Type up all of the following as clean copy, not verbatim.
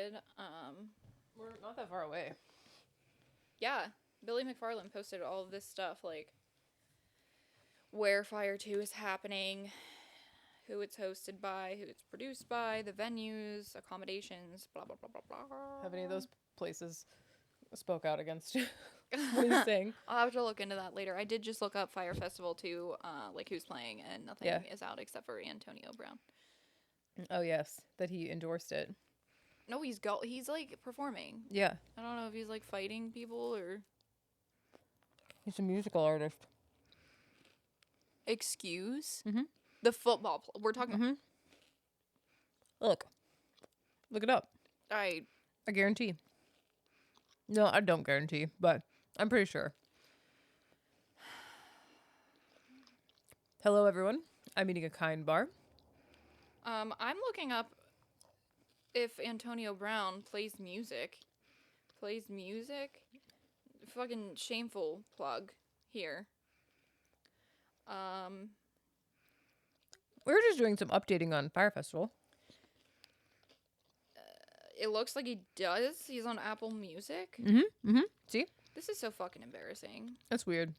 posted. We're not that far away. Yeah, Billy McFarland posted all of this stuff, like where Fyre 2 is happening, who it's hosted by, who it's produced by, the venues, accommodations, blah, blah, blah, blah, blah. Have any of those places spoke out against you? What he's saying? I'll have to look into that later. I did just look up Fyre Festival 2, like who's playing, and nothing is out except for Antonio Brown. Oh, yes, that he endorsed it. No, he's like performing. Yeah. I don't know if he's like fighting people or... He's a musical artist. Excuse? Mm-hmm. The football... We're talking... Mm-hmm. Look it up. I guarantee. No, I don't guarantee, but I'm pretty sure. Hello, everyone. I'm eating a Kind bar. I'm looking up if Antonio Brown plays music. Fucking shameful plug here. We were just doing some updating on Fyre Festival. It looks like he does. He's on Apple Music. Mm-hmm. Mm-hmm. See? This is so fucking embarrassing. That's weird.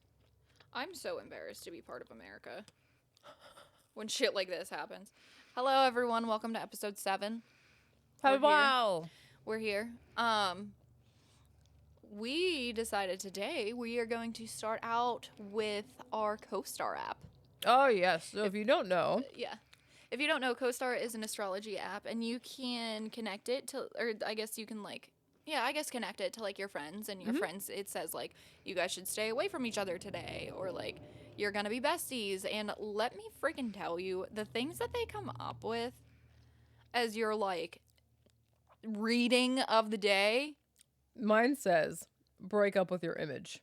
I'm so embarrassed to be part of America when shit like this happens. Hello, everyone. Welcome to episode 7. Wow. We're here. We decided today we are going to start out with our CoStar app. Oh, yes. So if you don't know. Yeah. If you don't know, CoStar is an astrology app, and you can connect it to, or I guess you can connect it to like your friends, and your friends, it says like, you guys should stay away from each other today, or like, you're gonna be besties. And let me freaking tell you, the things that they come up with as your like reading of the day. Mine says, break up with your image.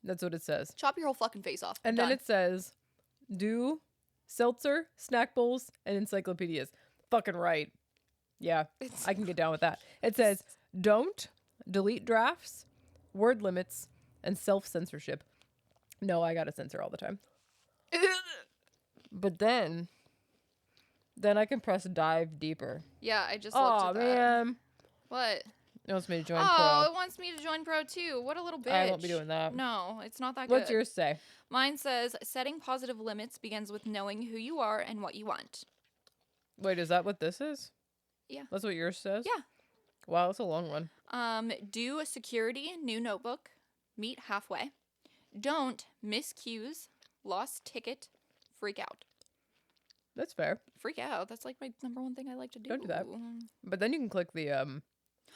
That's what it says. Chop your whole fucking face off. And Done. then it says, do seltzer, snack bowls, and encyclopedias. Fucking right. Yeah, I can get down with that. It says, don't delete drafts, word limits, and self-censorship. No, I gotta censor all the time. But then I can press dive deeper. Yeah, I just looked at that. Oh, man. What? It wants me to join Pro. Pro. It wants me to join Pro too. What a little bitch. I won't be doing that. No, it's not that good. What's yours say? Mine says, setting positive limits begins with knowing who you are and what you want. Wait, is that what this is? Yeah. That's what yours says? Yeah. Wow, that's a long one. Do a security, new notebook, meet halfway. Don't miss cues, lost ticket, freak out. That's fair. Freak out. That's like my number one thing I like to do. Don't do that. But then you can click the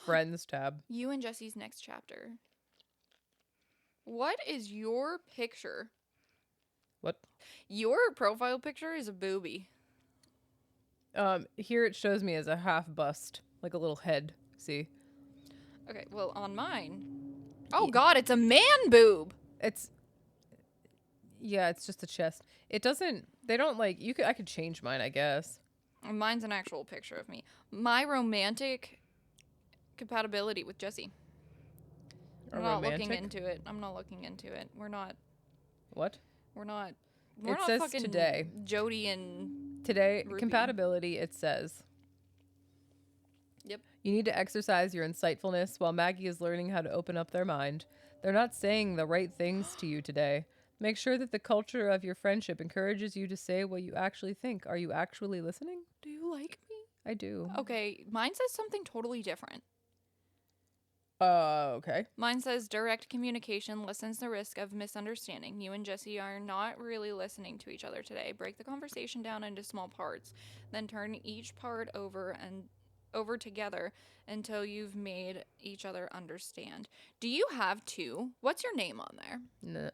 friends tab. You and Jesse's next chapter. What is your picture? What? Your profile picture is a boobie. Here it shows me as a half bust, like a little head. See? Okay, well, on mine. Oh, God, it's a man boob. It's just a chest. It doesn't, they don't like, I could change mine, I guess. Mine's an actual picture of me. My romantic compatibility with Jesse. I'm not looking into it. We're not. What? We're not. It says fucking today. Jody and today, Ruby. compatibility, it says. Yep. You need to exercise your insightfulness while Maggie is learning how to open up their mind. They're not saying the right things to you today. Make sure that the culture of your friendship encourages you to say what you actually think. Are you actually listening? Do you like me? I do. Okay, mine says something totally different. Okay. Mine says direct communication lessens the risk of misunderstanding. You and Jesse are not really listening to each other today. Break the conversation down into small parts, then turn each part over together until you've made each other understand. Do you have two? What's your name on there? No.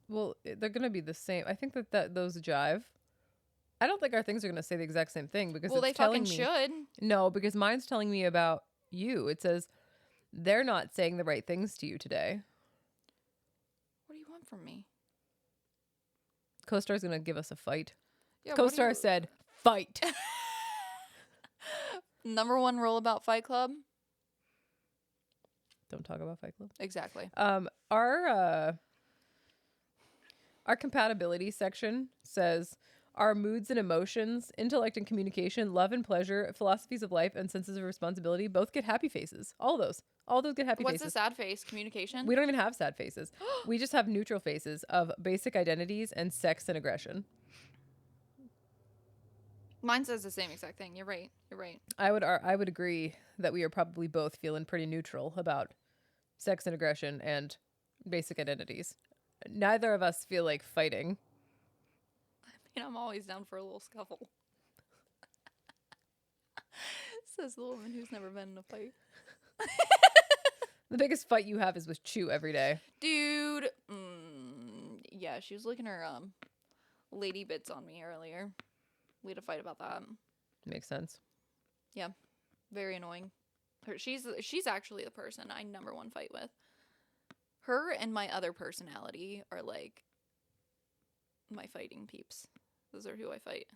Well, they're going to be the same. I think that those jive. I don't think our things are going to say the exact same thing because it's telling me. Well, they fucking should. No, because mine's telling me about you. It says they're not saying the right things to you today. What do you want from me? CoStar's going to give us a fight. Yeah, CoStar said, fight. Number one rule about Fight Club? Don't talk about Fight Club. Exactly. Our compatibility section says, Our moods and emotions, intellect and communication, love and pleasure, philosophies of life, and senses of responsibility both get happy faces. All those. All those get happy What's the faces. sad face? Communication? We don't even have sad faces. We just have neutral faces of basic identities and sex and aggression. Mine says the same exact thing. You're right. You're right. I would agree that we are probably both feeling pretty neutral about sex and aggression and basic identities. Neither of us feel like fighting. I mean, I'm always down for a little scuffle. Says the woman who's never been in a fight. The biggest fight you have is with Chew every day. Dude. Yeah, she was licking her lady bits on me earlier. We had a fight about that. Makes sense. Yeah. Very annoying. She's actually the person I number one fight with. Her and my other personality are like my fighting peeps. Those are who I fight.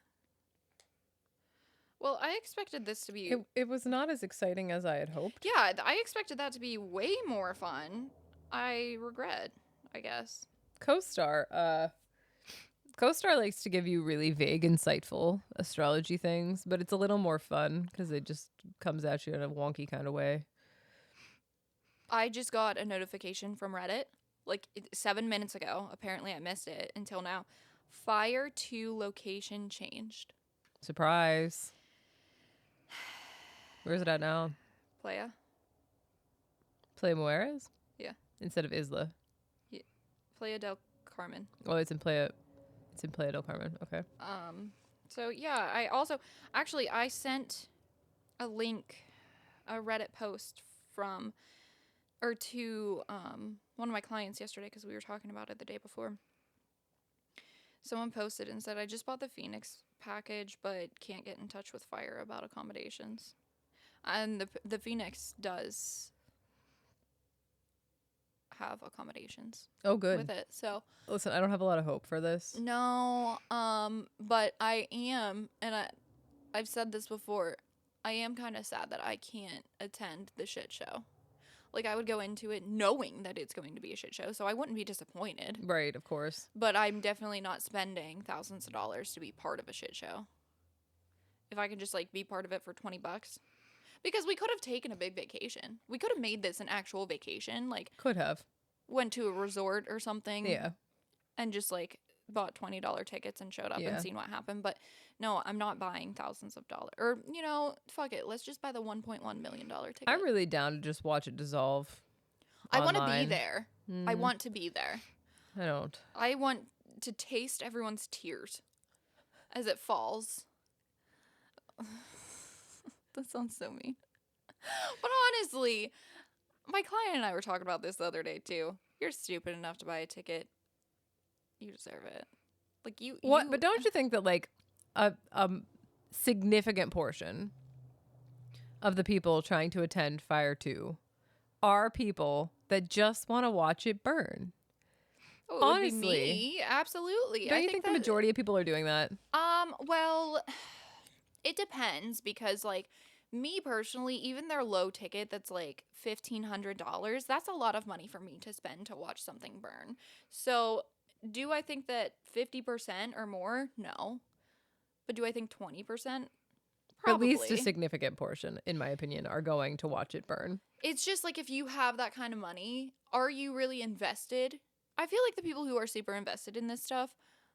Well, I expected this to be... It was not as exciting as I had hoped. Yeah, I expected that to be way more fun. I regret, I guess. CoStar likes to give you really vague, insightful astrology things, but it's a little more fun because it just comes at you in a wonky kind of way. I just got a notification from Reddit, like 7 minutes ago. Apparently I missed it until now. Fyre 2 location changed. Surprise. Where's it at now? Playa. Playa Mujeres? Yeah. Instead of Isla. Yeah. Playa del Carmen. Oh, it's in Playa del Carmen. Okay. So yeah, I sent a link, a Reddit post to one of my clients yesterday because we were talking about it the day before. Someone posted and said, I just bought the Phoenix package, but can't get in touch with Fyre about accommodations. And the Phoenix does have accommodations. Oh, good. With it. So listen, I don't have a lot of hope for this. no, but I am, and I've said this before, I am kind of sad that I can't attend the shit show. Like, I would go into it knowing that it's going to be a shit show, so I wouldn't be disappointed. Right, of course. But I'm definitely not spending thousands of dollars to be part of a shit show. If I could just, like, be part of it for $20. Because we could have taken a big vacation. We could have made this an actual vacation. Like, could have. Went to a resort or something. Yeah. And just, like, bought $20 tickets and showed up and seen what happened. But no, I'm not buying thousands of dollars. Or, fuck it. Let's just buy the $1.1 million ticket. I'm really down to just watch it dissolve. I want to be there. I want to be there. I don't. I want to taste everyone's tears as it falls. That sounds so mean. But honestly, my client and I were talking about this the other day too. You're stupid enough to buy a ticket. You deserve it. Like What? But don't you think that like a significant portion of the people trying to attend Fyre 2 are people that just want to watch it burn? Oh, honestly, it would be me. Absolutely. Don't you think the majority of people are doing that? Well, it depends because like me personally, even their low ticket that's like $1,500, that's a lot of money for me to spend to watch something burn. So do I think that 50% or more? No. But do I think 20%? Probably. At least a significant portion, in my opinion, are going to watch it burn. It's just like if you have that kind of money, are you really invested? I feel like the people who are super invested in this stuff,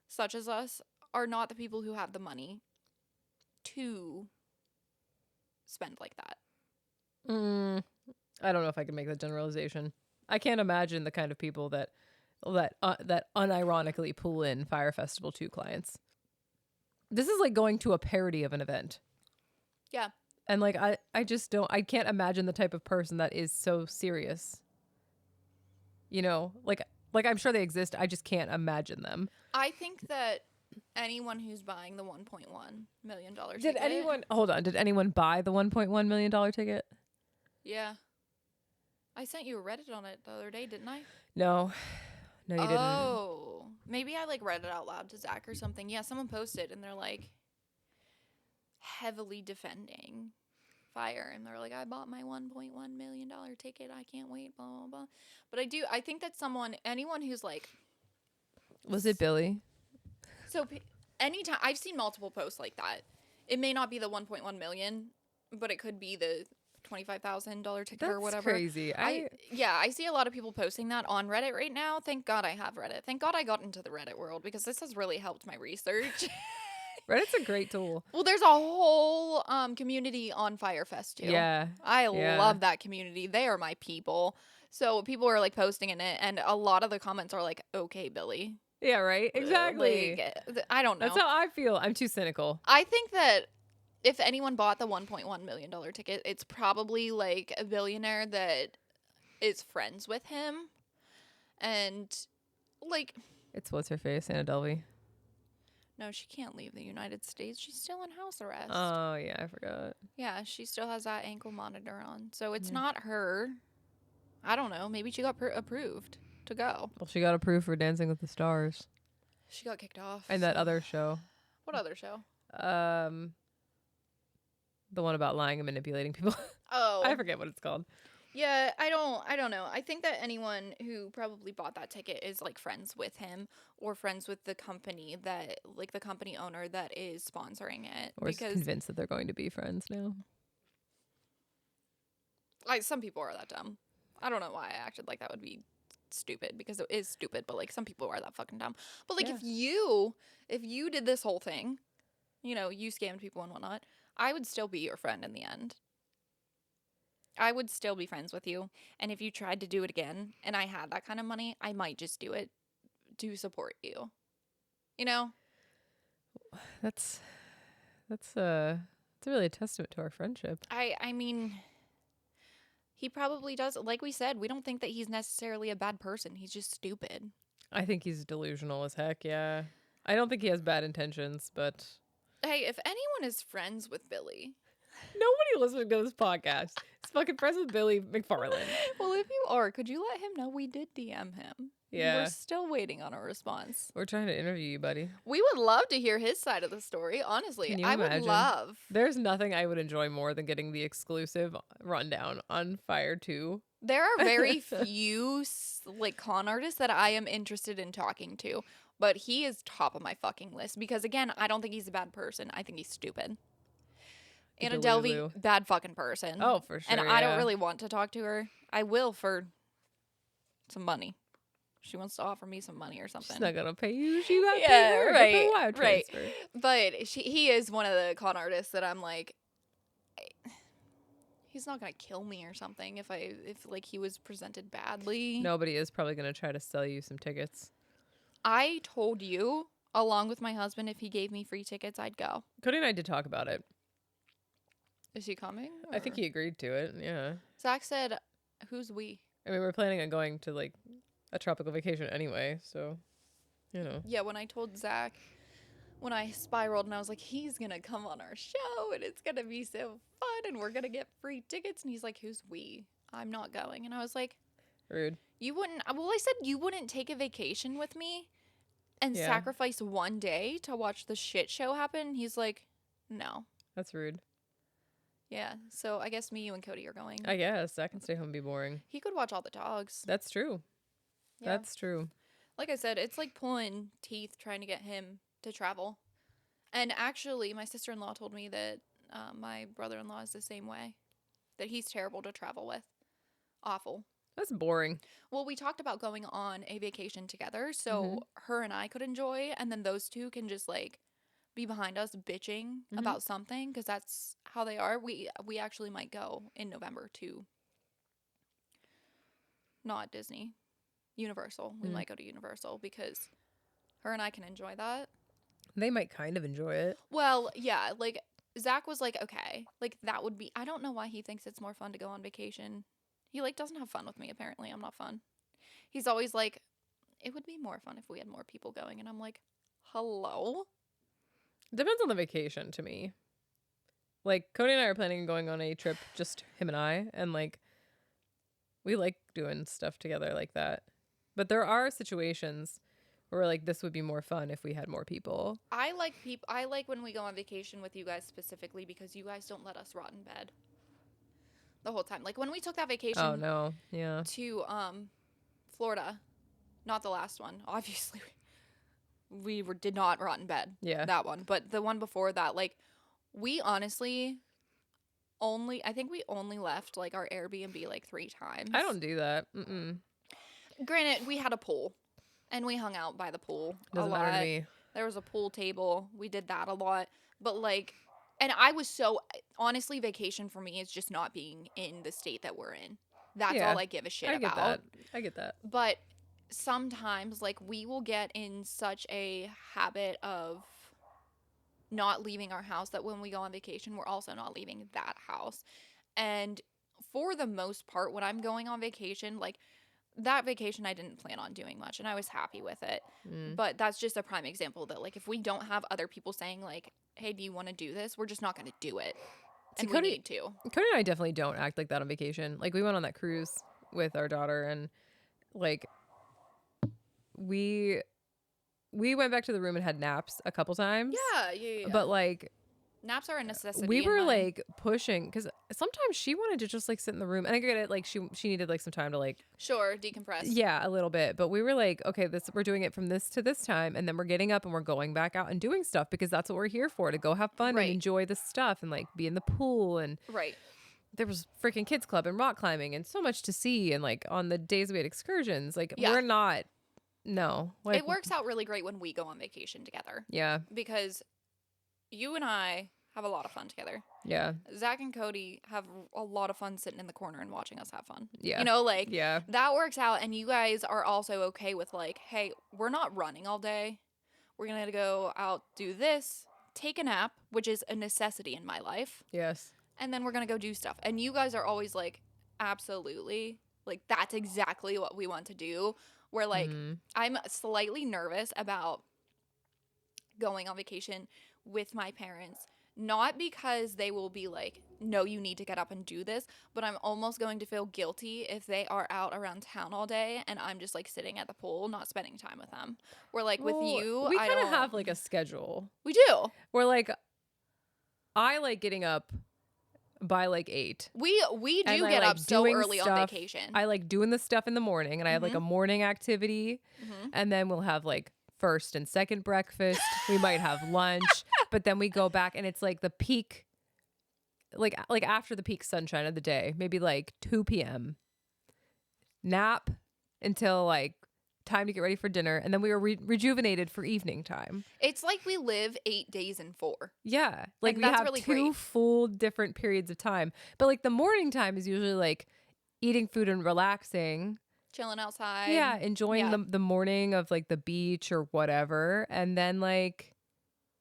such as us, are not the people who have the money to spend like that. I don't know if I can make that generalization. I can't imagine the kind of people that unironically pull in Fyre Festival 2 clients. This is like going to a parody of an event. Yeah. And like I just don't, I can't imagine the type of person that is so serious. Like I'm sure they exist. I just can't imagine them. I think that anyone who's buying the $1.1 million ticket. Did anyone buy the $1.1 million ticket? Yeah. I sent you a Reddit on it the other day, didn't I? No, you didn't. Oh, maybe I like read it out loud to Zach or something. Yeah, someone posted and they're like heavily defending Fyre, and they're like, I bought my $1.1 million ticket. I can't wait, blah, blah, blah. But I think that anyone who's like. Was it Billy? So anytime I've seen multiple posts like that. It may not be the 1.1 million, but it could be the $25,000 ticket or That's whatever. crazy. I see a lot of people posting that on Reddit right now. Thank God I have Reddit. Thank God I got into the Reddit world because this has really helped my research. Reddit's a great tool. Well, there's a whole community on Firefest too. Yeah. I Yeah. love that community. They are my people. So people are like posting in it, and a lot of the comments are like, "Okay, Billy." Yeah, right? Exactly. Like, I don't know. That's how I feel. I'm too cynical. I think that if anyone bought the $1.1 million ticket, it's probably like a billionaire that is friends with him. And like, It's what's her face, Anna Delvey. no, she can't leave the United States. She's still in house arrest. Oh, yeah, I forgot. Yeah, she still has that ankle monitor on. So it's Yeah. not her. I don't know. Maybe she got approved to go. Well, she got approved for Dancing with the Stars. She got kicked off. And that other show. What other show? The one about lying and manipulating people. Oh. I forget what it's called. Yeah, I don't know. I think that anyone who probably bought that ticket is like friends with him or friends with the company that like the company owner that is sponsoring it. Or is convinced that they're going to be friends now. Some people are that dumb. I don't know why I acted like that would be stupid because it is stupid, but like some people are that fucking dumb. But like Yeah. if you did this whole thing, you know, you scammed people and whatnot, I would still be your friend in the end. I would still be friends with you. And if you tried to do it again and I had that kind of money, I might just do it to support you. You know? That's really a testament to our friendship. I mean, he probably does. Like we said, we don't think that he's necessarily a bad person. He's just stupid. I think he's delusional as heck, yeah. I don't think he has bad intentions, but Hey, if anyone is friends with Billy, nobody listening to this podcast is fucking friends with Billy McFarland. well, if you are, could you let him know we did DM him? Yeah. We're still waiting on a response. We're trying to interview you, buddy. We would love to hear his side of the story, honestly. Can you I would imagine? love. There's nothing I would enjoy more than getting the exclusive rundown on Fyre 2. There are very few like con artists that I am interested in talking to, but he is top of my fucking list because again, I don't think he's a bad person. I think he's stupid. Anna Delvey, Delulu. bad fucking person. Oh, for sure. And I don't yeah. really want to talk to her. I will for some money. She wants to offer me some money or something. She's not gonna pay you. She got Yeah, paid her. right, Get the wire right. transfer. But he is one of the con artists that I'm like, he's not gonna kill me or something if like he was presented badly. Nobody is probably gonna try to sell you some tickets. I told you, along with my husband, if he gave me free tickets, I'd go. Cody and I did talk about it. Is he coming? I think he agreed to it. Yeah. Zach said, "Who's we?" I mean, we're planning on going to like a tropical vacation anyway, so you know. Yeah, when I told Zach, when I spiraled and I was like, he's gonna come on our show and it's gonna be so fun and we're gonna get free tickets, and he's like, "Who's we? I'm not going." And I was like, Rude. "You wouldn't?" Well, I said you wouldn't take a vacation with me and Yeah. sacrifice one day to watch the shit show happen. He's like, "No." That's rude. Yeah, so I guess me, you, and Cody are going. I guess I can stay home and be boring. He could watch all the dogs. That's true. Yeah. That's true. Like I said, it's like pulling teeth trying to get him to travel. And actually, my sister-in-law told me that my brother-in-law is the same way. That he's terrible to travel with. Awful. That's boring. Well, we talked about going on a vacation together, so her and I could enjoy, and then those two can just like be behind us bitching about something, because that's how they are. We actually might go in November to not Disney, Universal. We might go to Universal because her and I can enjoy that. They might kind of enjoy it. Well, yeah, like Zach was like, okay, like that would be, I don't know why he thinks it's more fun to go on vacation. He like doesn't have fun with me, apparently. I'm not fun. He's always like, it would be more fun if we had more people going. And I'm like, hello? Depends on the vacation to me. Like, Cody and I are planning on going on a trip, just him and I, and like, we like doing stuff together like that. But there are situations where like this would be more fun if we had more people. I like when we go on vacation with you guys specifically because you guys don't let us rot in bed the whole time. Like when we took that vacation Oh no, yeah. to Florida, not the last one, obviously. did not rot in bed. Yeah. That one. But the one before that, like, we honestly I think we only left, like, our Airbnb, like, 3 times. I don't do that. Mm-mm. Granted, we had a pool, and we hung out by the pool Doesn't a lot. matter to me. There was a pool table. We did that a lot. But, like, and honestly, vacation for me is just not being in the state that we're in. That's all I give a shit about. I get that. But sometimes, like, we will get in such a habit of not leaving our house that when we go on vacation, we're also not leaving that house. And for the most part, when I'm going on vacation, like, that vacation I didn't plan on doing much and I was happy with it. But that's just a prime example that, like, if we don't have other people saying, like, hey, do you want to do this? We're just not going to do it. And we need to. Cody and I definitely don't act like that on vacation. Like, we went on that cruise with our daughter, and, like, we went back to the room and had naps a couple times. Yeah. But, like, naps are a necessity. we were like pushing because sometimes she wanted to just like sit in the room, and I get it. Like, she needed like some time to like decompress. Yeah, a little bit. But we were like, okay, we're doing it from this to this time, and then we're getting up and we're going back out and doing stuff because that's what we're here for, to go have fun and enjoy the stuff and like be in the pool. And there was freaking kids club and rock climbing and so much to see. And like on the days we had excursions, like we're not. No, like, it works out really great when we go on vacation together. Yeah, because you and I have a lot of fun together. Yeah. Zach and Cody have a lot of fun sitting in the corner and watching us have fun. Yeah. You know, like, yeah, that works out. And you guys are also okay with, like, hey, we're not running all day. We're going to go out, do this, take a nap, which is a necessity in my life. Yes. And then we're going to go do stuff. And you guys are always like, absolutely. Like, that's exactly what we want to do. Where, like, I'm slightly nervous about going on vacation with my parents. Not because they will be like, no, you need to get up and do this, but I'm almost going to feel guilty if they are out around town all day and I'm just like sitting at the pool, not spending time with them. We're like, with you, we kind of have like a schedule. We do. We're like, I like getting up by like 8. We do get up so early on vacation. I like doing the stuff in the morning, and I have like a morning activity, and then we'll have like first and second breakfast. We might have lunch, but then we go back, and it's like the peak, like after the peak sunshine of the day, maybe like 2 p.m. Nap until like time to get ready for dinner, and then we were rejuvenated for evening time. It's like we live 8 days in 4. Yeah, like we have really 2 full different periods of time. But like the morning time is usually like eating food and relaxing, chilling outside. Yeah, enjoying the morning of like the beach or whatever, and then like,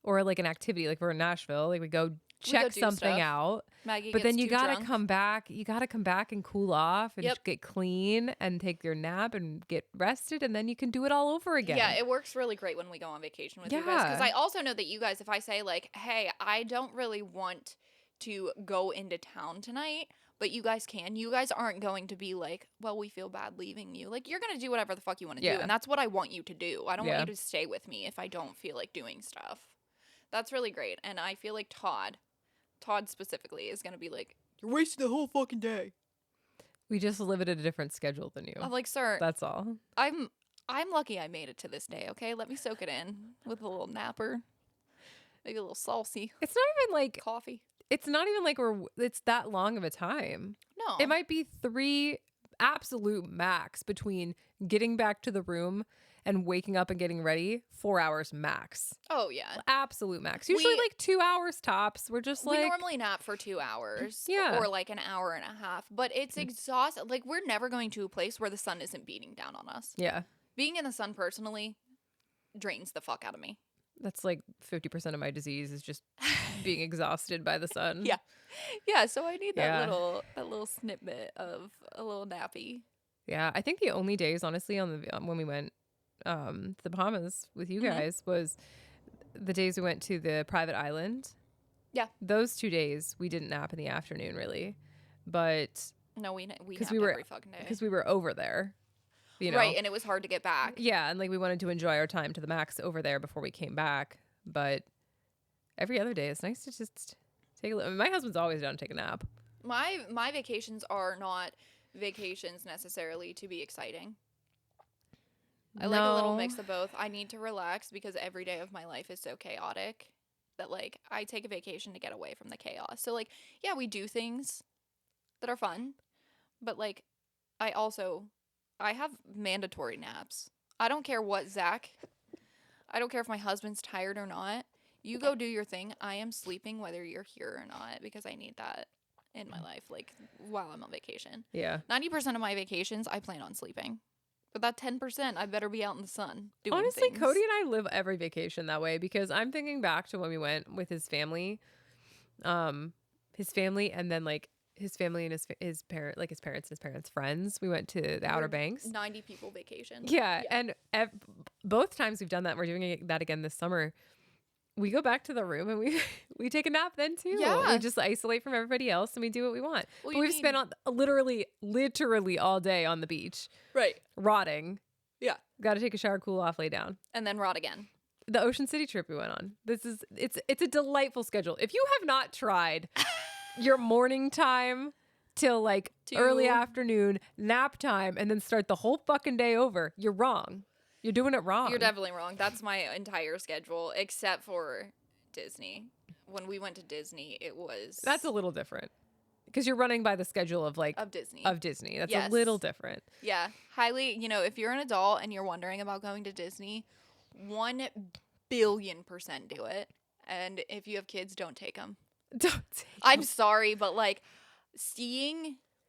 or like an activity, like we're in Nashville, like we go check something out. Maggie but then you gotta drunk. come back. You gotta come back and cool off and get clean and take your nap and get rested, and then you can do it all over again. Yeah, it works really great when we go on vacation with you guys, because I also know that you guys, if I say like, hey, I don't really want to go into town tonight, but you guys can. You guys aren't going to be like, well, we feel bad leaving you. Like, you're gonna do whatever the fuck you want to do, and that's what I want you to do. I don't want you to stay with me if I don't feel like doing stuff. That's really great, and I feel like Todd specifically is gonna be like, you're wasting the whole fucking day. We just live at a different schedule than you. I'm like, sir, that's all. I'm lucky I made it to this day. Okay, let me soak it in with a little napper, maybe a little saucy. It's not even like coffee. It's not even like it's that long of a time. No, it might be 3 absolute max between getting back to the room and waking up and getting ready. 4 hours max. Oh yeah, absolute max. Usually like 2 hours tops. We're just like, we normally nap for 2 hours, yeah, or like an hour and a half. But it's exhausting. Like, we're never going to a place where the sun isn't beating down on us. Yeah, being in the sun personally drains the fuck out of me. That's like 50% of my disease is just being exhausted by the sun. Yeah. So I need that little snippet of a little nappy. Yeah, I think the only days, honestly, when we went to the Bahamas with you guys was the days we went to the private island. Yeah, those 2 days we didn't nap in the afternoon really, but no, we napped every fucking day because we were over there. You know? Right, and it was hard to get back. Yeah, and like we wanted to enjoy our time to the max over there before we came back. But every other day, it's nice to just take a look. I mean, my husband's always down to take a nap. My vacations are not vacations necessarily to be exciting. I like a little No. mix of both. I need to relax because every day of my life is so chaotic that like I take a vacation to get away from the chaos. So like, yeah, we do things that are fun, but like I have mandatory naps. I don't care what Zach. I don't care if my husband's tired or not. You go do your thing. I am sleeping whether you're here or not because I need that in my life, like while I'm on vacation. Yeah. 90% of my vacations, I plan on sleeping. But that 10%, I better be out in the sun doing Honestly, things. Cody and I live every vacation that way because I'm thinking back to when we went with his family, and then like his family and his parent, like his parents and his parents' friends. We went to the Outer Banks. 90 people vacation. Yeah, and both times we've done that. We're doing that again this summer. We go back to the room and we take a nap then too. Yeah. We just isolate from everybody else and we do what we want. Well, but we've spent literally all day on the beach, right, rotting. Yeah. Got to take a shower, cool off, lay down. and then rot again. The Ocean City trip we went on. It's a delightful schedule. If you have not tried your morning time till like early afternoon, nap time, and then start the whole fucking day over, you're wrong. You're doing it wrong. You're definitely wrong. That's my entire schedule, except for Disney. When we went to Disney, it was... That's a little different. Because you're running by the schedule of like... Of Disney. That's Yes. a little different. Yeah. Highly, if you're an adult and you're wondering about going to Disney, 1 billion% do it. And if you have kids, don't take them. Don't take I'm sorry, but like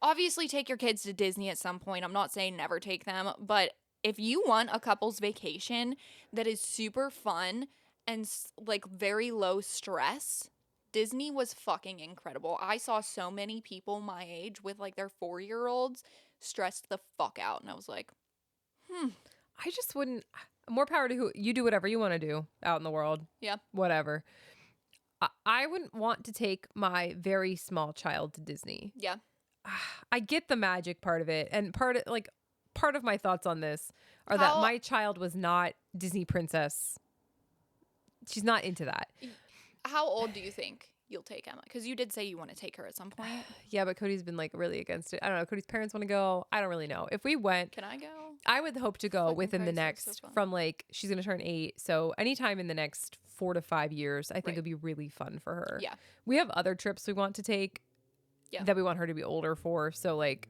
obviously take your kids to Disney at some point. I'm not saying never take them, but if you want a couple's vacation that is super fun and like very low stress, Disney was fucking incredible. I saw so many people my age with like their 4-year-olds stressed the fuck out. And I was like, I just wouldn't... More power to who... You do whatever you want to do out in the world. Yeah. Whatever. I wouldn't want to take my very small child to Disney. Yeah. I get the magic part of it. And part of my thoughts on this are that my child was not Disney princess. She's not into that. How old do you think you'll take Emma? Because you did say you want to take her at some point. Yeah, but Cody's been like really against it. I don't know. Cody's parents want to go. I don't really know. If we went, Can I go? I would hope to go Fucking within the Christ, that's next, so fun. from like, she's going to turn 8. So anytime in the next 4 to 5 years, I think Right. it'd be really fun for her. Yeah. We have other trips we want to take Yeah. that we want her to be older for. So like,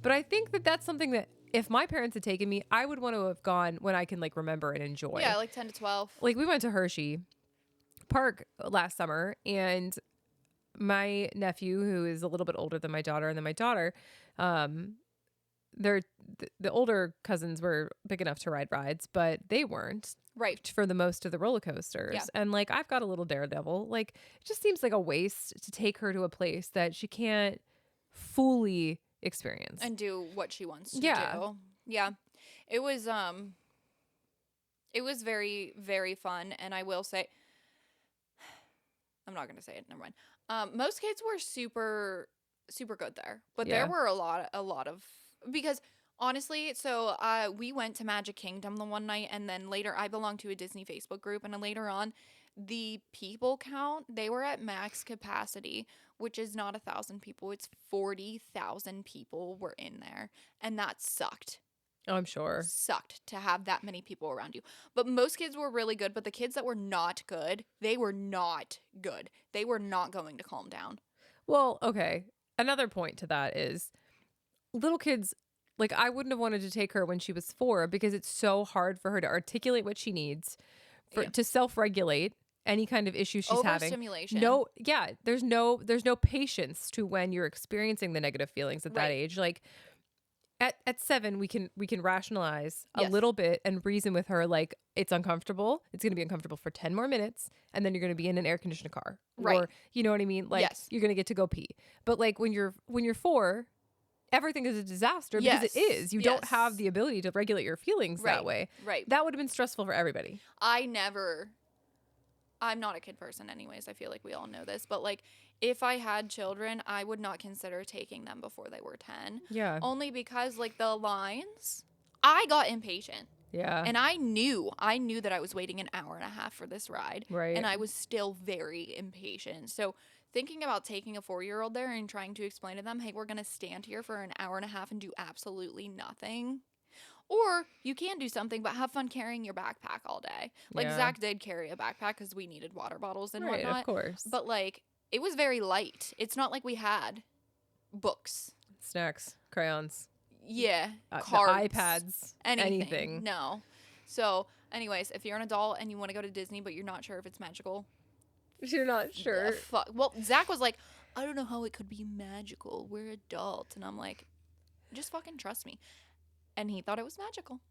but I think that that's something that if my parents had taken me, I would want to have gone when I can like remember and enjoy. Yeah, like 10 to 12. Like we went to Hershey Park last summer, and my nephew, who is a little bit older than my daughter, and then my daughter, the older cousins were big enough to ride rides, but they weren't. Right. For the most of the roller coasters. Yeah. And like I've got a little daredevil. Like it just seems like a waste to take her to a place that she can't fully experience. And do what she wants to Yeah. do. Yeah. It was very, very fun. And I will say, I'm not going to say it. Never mind. Most kids were super, super good there. But Yeah. there were a lot of, because honestly, so we went to Magic Kingdom the one night. And then later, I belonged to a Disney Facebook group. And then later on, the people count, they were at max capacity, which is not 1,000 people. It's 40,000 people were in there. And that sucked. Oh, I'm sure. Sucked to have that many people around you. But most kids were really good. But the kids that were not good, they were not good. They were not going to calm down. Well, okay. Another point to that is little kids, like I wouldn't have wanted to take her when she was 4 because it's so hard for her to articulate what she needs, to self-regulate any kind of issue she's having. Overstimulation. There's no patience to when you're experiencing the negative feelings at that Right. age. Like at 7, we can rationalize a Yes. little bit and reason with her like it's uncomfortable. It's going to be uncomfortable for 10 more minutes, and then you're going to be in an air conditioned car. Right. Or you know what I mean? Like Yes. you're going to get to go pee. But like when you're 4, everything is a disaster because it Yes. is. You don't Yes. have the ability to regulate your feelings that Right. way. Right. That would have been stressful for everybody. I'm not a kid person anyways. I feel like we all know this. But like if I had children, I would not consider taking them before they were 10. Yeah. Only because like the lines, I got impatient. Yeah. And I knew that I was waiting an hour and a half for this ride. Right. And I was still very impatient. So thinking about taking a 4-year-old there and trying to explain to them, hey, we're going to stand here for an hour and a half and do absolutely nothing. Or you can do something, but have fun carrying your backpack all day. Like, Yeah. Zach did carry a backpack because we needed water bottles and Right, whatnot. of course. But, like, it was very light. It's not like we had books. Snacks, crayons. Yeah. The Cards. iPads. Anything. No. So, anyways, if you're an adult and you want to go to Disney, but you're not sure if it's magical. You're not sure. Fuck. Well, Zach was like, I don't know how it could be magical. We're adults. And I'm like, just fucking trust me. And he thought it was magical.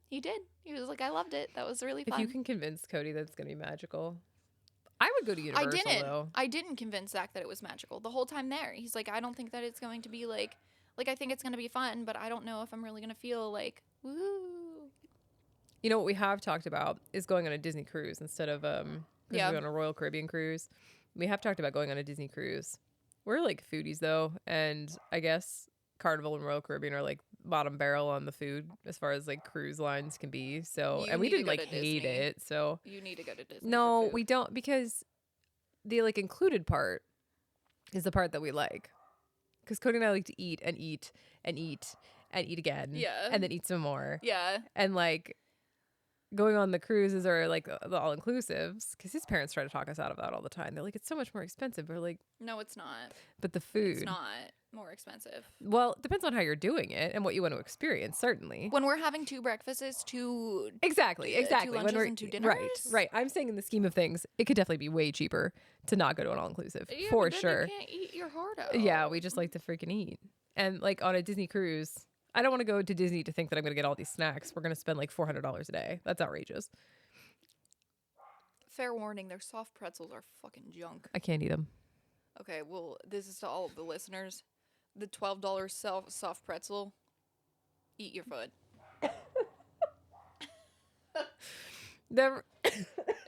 He did. He was like, I loved it. That was really fun. If you can convince Cody that it's going to be magical, I would go to Universal, though. I didn't convince Zach that it was magical the whole time there. He's like, I don't think that it's going to be like I think it's going to be fun, but I don't know if I'm really going to feel like, woo. You know what we have talked about is going on a Disney cruise instead of we're on a Royal Caribbean cruise. We have talked about going on a Disney cruise. We're like foodies, though, and I guess Carnival and Royal Caribbean are like bottom barrel on the food as far as like cruise lines can be. So, and we didn't like hate it. So you need to go to Disney. No, we don't, because the like included part is the part that we like. Because Cody and I like to eat and eat and eat and eat again. Yeah. And then eat some more. Yeah. And like going on the cruises are like the all inclusives, because his parents try to talk us out of that all the time. They're like, it's so much more expensive. We're like, no, it's not. But the food. It's not more expensive. Well, it depends on how you're doing it and what you want to experience, certainly. When we're having 2 breakfasts, 2 Exactly. 2 lunches when we're and 2 dinners. Right. I'm saying in the scheme of things, it could definitely be way cheaper to not go to an all inclusive. Yeah, for but then sure. You can't eat your heart out. Yeah, we just like to freaking eat. And like on a Disney cruise, I don't want to go to Disney to think that I'm going to get all these snacks. We're going to spend like $400 a day. That's outrageous. Fair warning, their soft pretzels are fucking junk. I can't eat them. Okay, well, this is to all of the listeners. The $12 soft pretzel, eat your foot.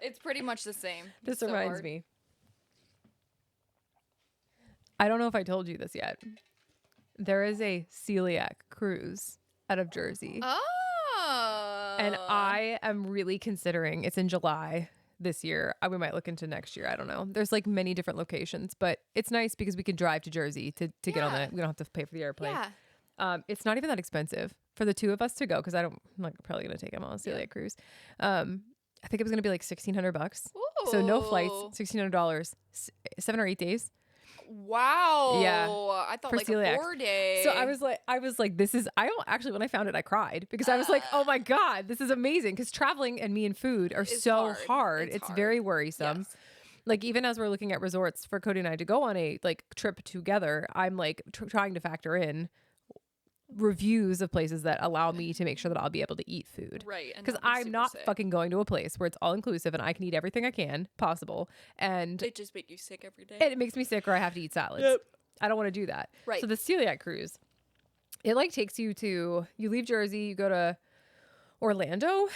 It's pretty much the same. This reminds me. I don't know if I told you this yet. There is a celiac cruise out of Jersey. Oh. And I am really considering, it's in July this year. We might look into next year. I don't know. There's like many different locations, but it's nice because we can drive to Jersey to get on it. We don't have to pay for the airplane. Yeah. It's not even that expensive for the 2 of us to go, because I'm not probably going to take him on a celiac cruise. I think it was going to be like $1,600. So no flights, $1,600, 7 or 8 days. Wow. Yeah. I thought For like celiac. a 4-day. So I was like, this is, actually, when I found it, I cried, because I was like, oh my God, this is amazing. Because traveling and me and food are It's so hard. hard. It's It's hard. very worrisome. Yes. Like, even as we're looking at resorts for Cody and I to go on a like trip together, I'm like trying to factor in reviews of places that allow me to make sure that I'll be able to eat food. Right. Because I'm not fucking going to a place where it's all inclusive and I can eat everything I can possible. And It just make you sick every day. it makes me sick, or I have to eat salads. Yep. I don't want to do that. Right. So the celiac cruise, it like takes you leave Jersey, you go to Orlando,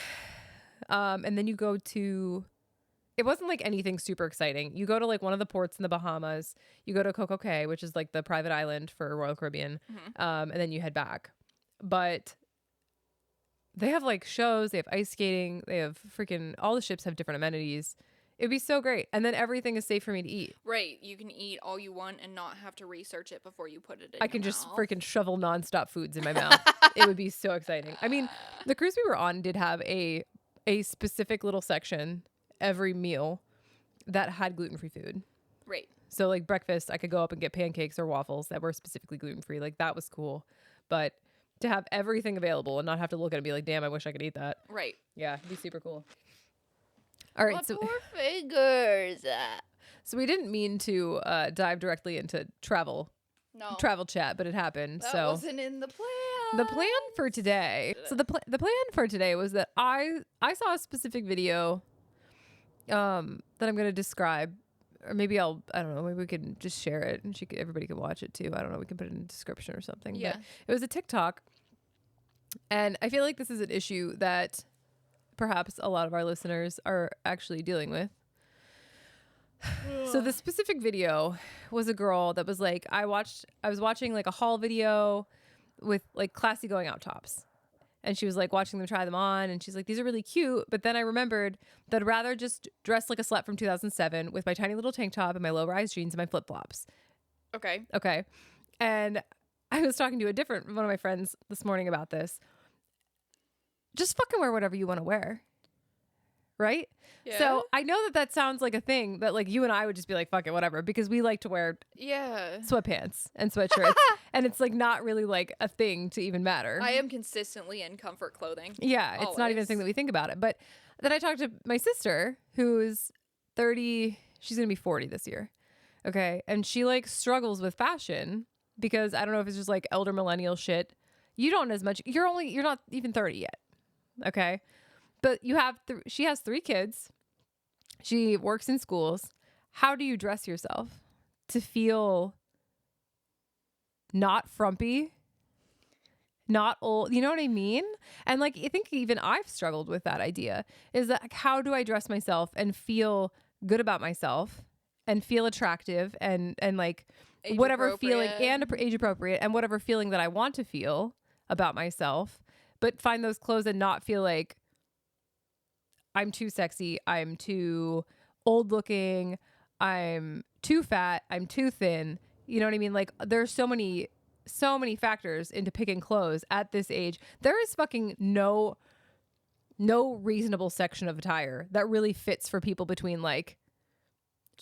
and then you go to, it wasn't like anything super exciting. You go to like one of the ports in the Bahamas, you go to Coco Cay, which is like the private island for Royal Caribbean, and then you head back. But they have like shows, they have ice skating, they have freaking, all the ships have different amenities. It'd be so great. And then everything is safe for me to eat. Right. You can eat all you want and not have to research it before you put it in I can your just mouth. freaking shovel nonstop foods in my mouth. It would be so exciting. I mean, the cruise we were on did have a specific little section every meal that had gluten-free food. Right. So like breakfast, I could go up and get pancakes or waffles that were specifically gluten-free. Like that was cool. But to have everything available and not have to look at it and be like, damn, I wish I could eat that. Right. Yeah, it'd be super cool. All right, My so poor fingers. so we didn't mean to dive directly into travel chat, but it happened. That so wasn't in the plan. the plan for today. So the plan for today was that I saw a specific video that I'm going to describe, or maybe I don't know, maybe we can just share it and everybody can watch it too. I don't know, we can put it in the description or something. Yeah. But it was a TikTok, and I feel like this is an issue that perhaps a lot of our listeners are actually dealing with. So the specific video was a girl that was like, I was watching like a haul video with like classy going out tops. And she was like watching them try them on. And she's like, these are really cute. But then I remembered that I'd rather just dress like a slut from 2007 with my tiny little tank top and my low rise jeans and my flip flops. Okay. Okay. And I was talking to one of my friends this morning about this. just fucking wear whatever you want to wear. Right? Yeah. So I know that sounds like a thing that like you and I would just be like, fuck it, whatever, because we like to wear yeah. sweatpants and sweatshirts. And it's like not really like a thing to even matter. I am consistently in comfort clothing. Yeah, it's not even a Always. thing that we think about it. But then I talked to my sister who's 30, she's going to be 40 this year. Okay. And she like struggles with fashion because I don't know if it's just like elder millennial shit. You don't as much. You're not even 30 yet. Okay. But she has 3 kids. She works in schools. How do you dress yourself to feel not frumpy, not old? You know what I mean? And like, I think even I've struggled with that idea is that like, how do I dress myself and feel good about myself and feel attractive and like Age whatever feeling appropriate. and age appropriate and whatever feeling that I want to feel about myself, but find those clothes and not feel like I'm too sexy, I'm too old looking, I'm too fat, I'm too thin. You know what I mean? Like there's so many factors into picking clothes at this age. There is fucking no reasonable section of attire that really fits for people between like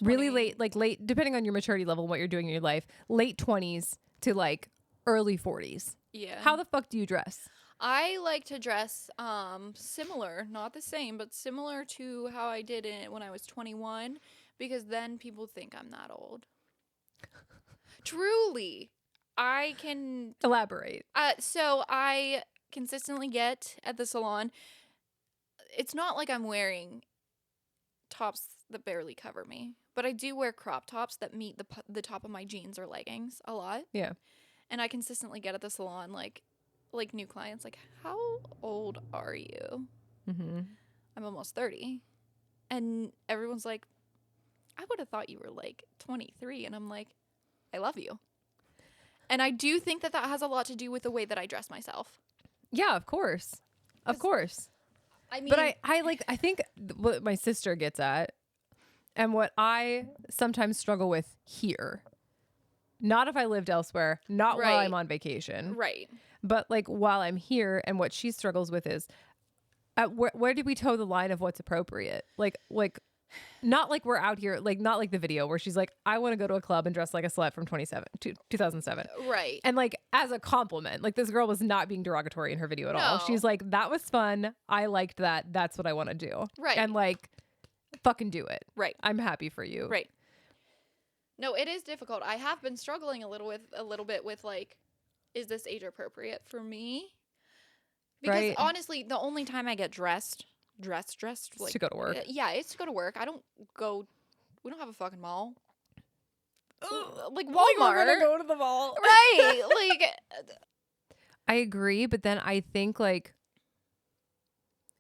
really 20. late, depending on your maturity level and what you're doing in your life, late 20s to like early 40s. Yeah. How the fuck do you dress? I like to dress similar, not the same, but similar to how I did it when I was 21, because then people think I'm that old. Truly. I can Elaborate. so I consistently get at the salon. It's not like I'm wearing tops that barely cover me, but I do wear crop tops that meet the top of my jeans or leggings a lot. Yeah. And I consistently get at the salon like new clients like, how old are you? Mm-hmm. I'm almost 30. And everyone's like, I would have thought you were like 23. And I'm like, I love you. And I do think that has a lot to do with the way that I dress myself. Yeah, of course. Of course. I mean, But I think what my sister gets at and what I sometimes struggle with here, not if I lived elsewhere, not while Right. I'm on vacation, right. but like while I'm here, and what she struggles with is where do we toe the line of what's appropriate? Like not like we're out here, like not like the video where she's like, I want to go to a club and dress like a slut from 2007. Right. And like as a compliment, like this girl was not being derogatory in her video at all. No. She's like, that was fun. I liked that. That's what I want to do. Right. And like, fucking do it. Right. I'm happy for you. Right. No, it is difficult. I have been struggling a little bit with like, is this age appropriate for me? Because Right. honestly, the only time I get dressed It's like to go to work. Yeah, it's to go to work. We don't have a fucking mall. Like Walmart. We're gonna go to the mall. Right. Like I agree, but then I think like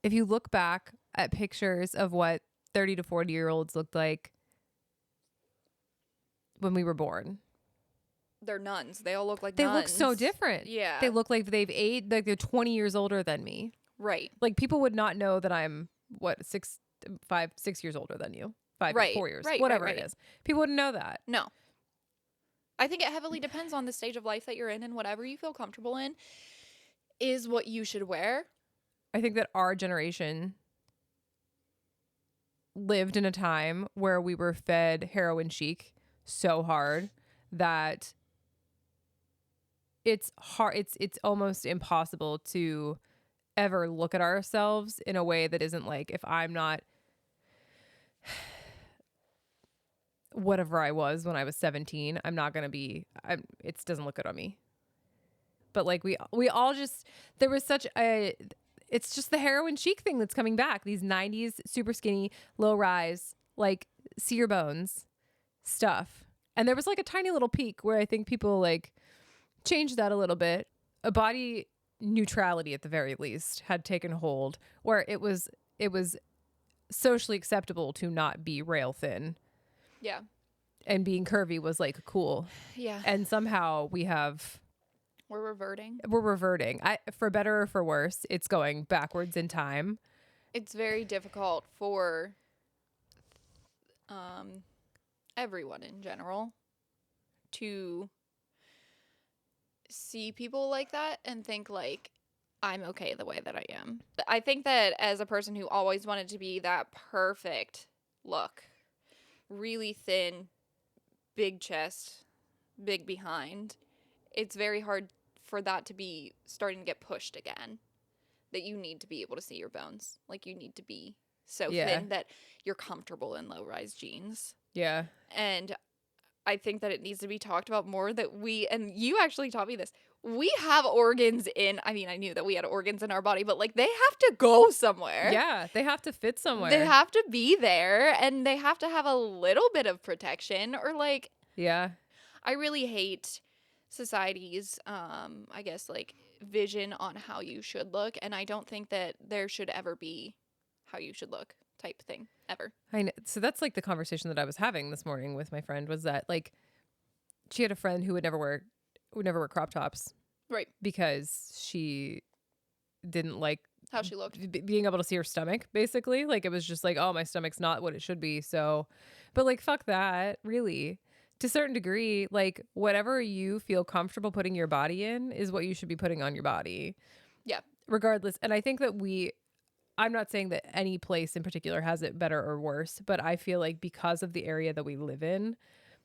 if you look back at pictures of what 30 to 40-year-olds looked like when we were born, they're nuns. They all look like they nuns. look so different. Yeah. They look like they've aged, like they're 20 years older than me. Right. Like people would not know that I'm 6 years older than you. 4 years, Right, whatever right. it is. People wouldn't know that. No. I think it heavily depends on the stage of life that you're in, and whatever you feel comfortable in is what you should wear. I think that our generation lived in a time where we were fed heroin chic so hard that it's hard. It's almost impossible to ever look at ourselves in a way that isn't like, if I'm not whatever I was when I was 17, I'm not going to be, it doesn't look good on me. But like we all just, there was such a, it's just the heroin chic thing that's coming back. These 90s super skinny, low rise, like see your bones stuff. And there was like a tiny little peak where I think people like changed that a little bit. A body neutrality at the very least had taken hold, where it was socially acceptable to not be rail thin. Yeah. And being curvy was like cool. Yeah. And somehow We're reverting. we're reverting. For better or for worse, it's going backwards in time. It's very difficult for everyone in general to see people like that and think like, I'm okay the way that I am. I think that as a person who always wanted to be that perfect look, really thin, big chest, big behind, it's very hard for that to be starting to get pushed again. That you need to be able to see your bones. Like, you need to be so Yeah. thin that you're comfortable in low-rise jeans. Yeah. And I think that it needs to be talked about more, that and you actually taught me this, we have organs in, I mean, I knew that we had organs in our body, but like, they have to go somewhere. Yeah. They have to fit somewhere. They have to be there, and they have to have a little bit of protection, or like, Yeah. I really hate society's, I guess, like, vision on how you should look, and I don't think that there should ever be how you should look type thing ever. I know. So that's like the conversation that I was having this morning with my friend, was that like she had a friend who would never wear crop tops, Right. because she didn't like How she looked. being able to see her stomach, basically. Like, it was just like, oh, my stomach's not what it should be. So, but like, fuck that, really. To a certain degree, like, whatever you feel comfortable putting your body in is what you should be putting on your body. Yeah. Regardless. And I think that I'm not saying that any place in particular has it better or worse, but I feel like because of the area that we live in,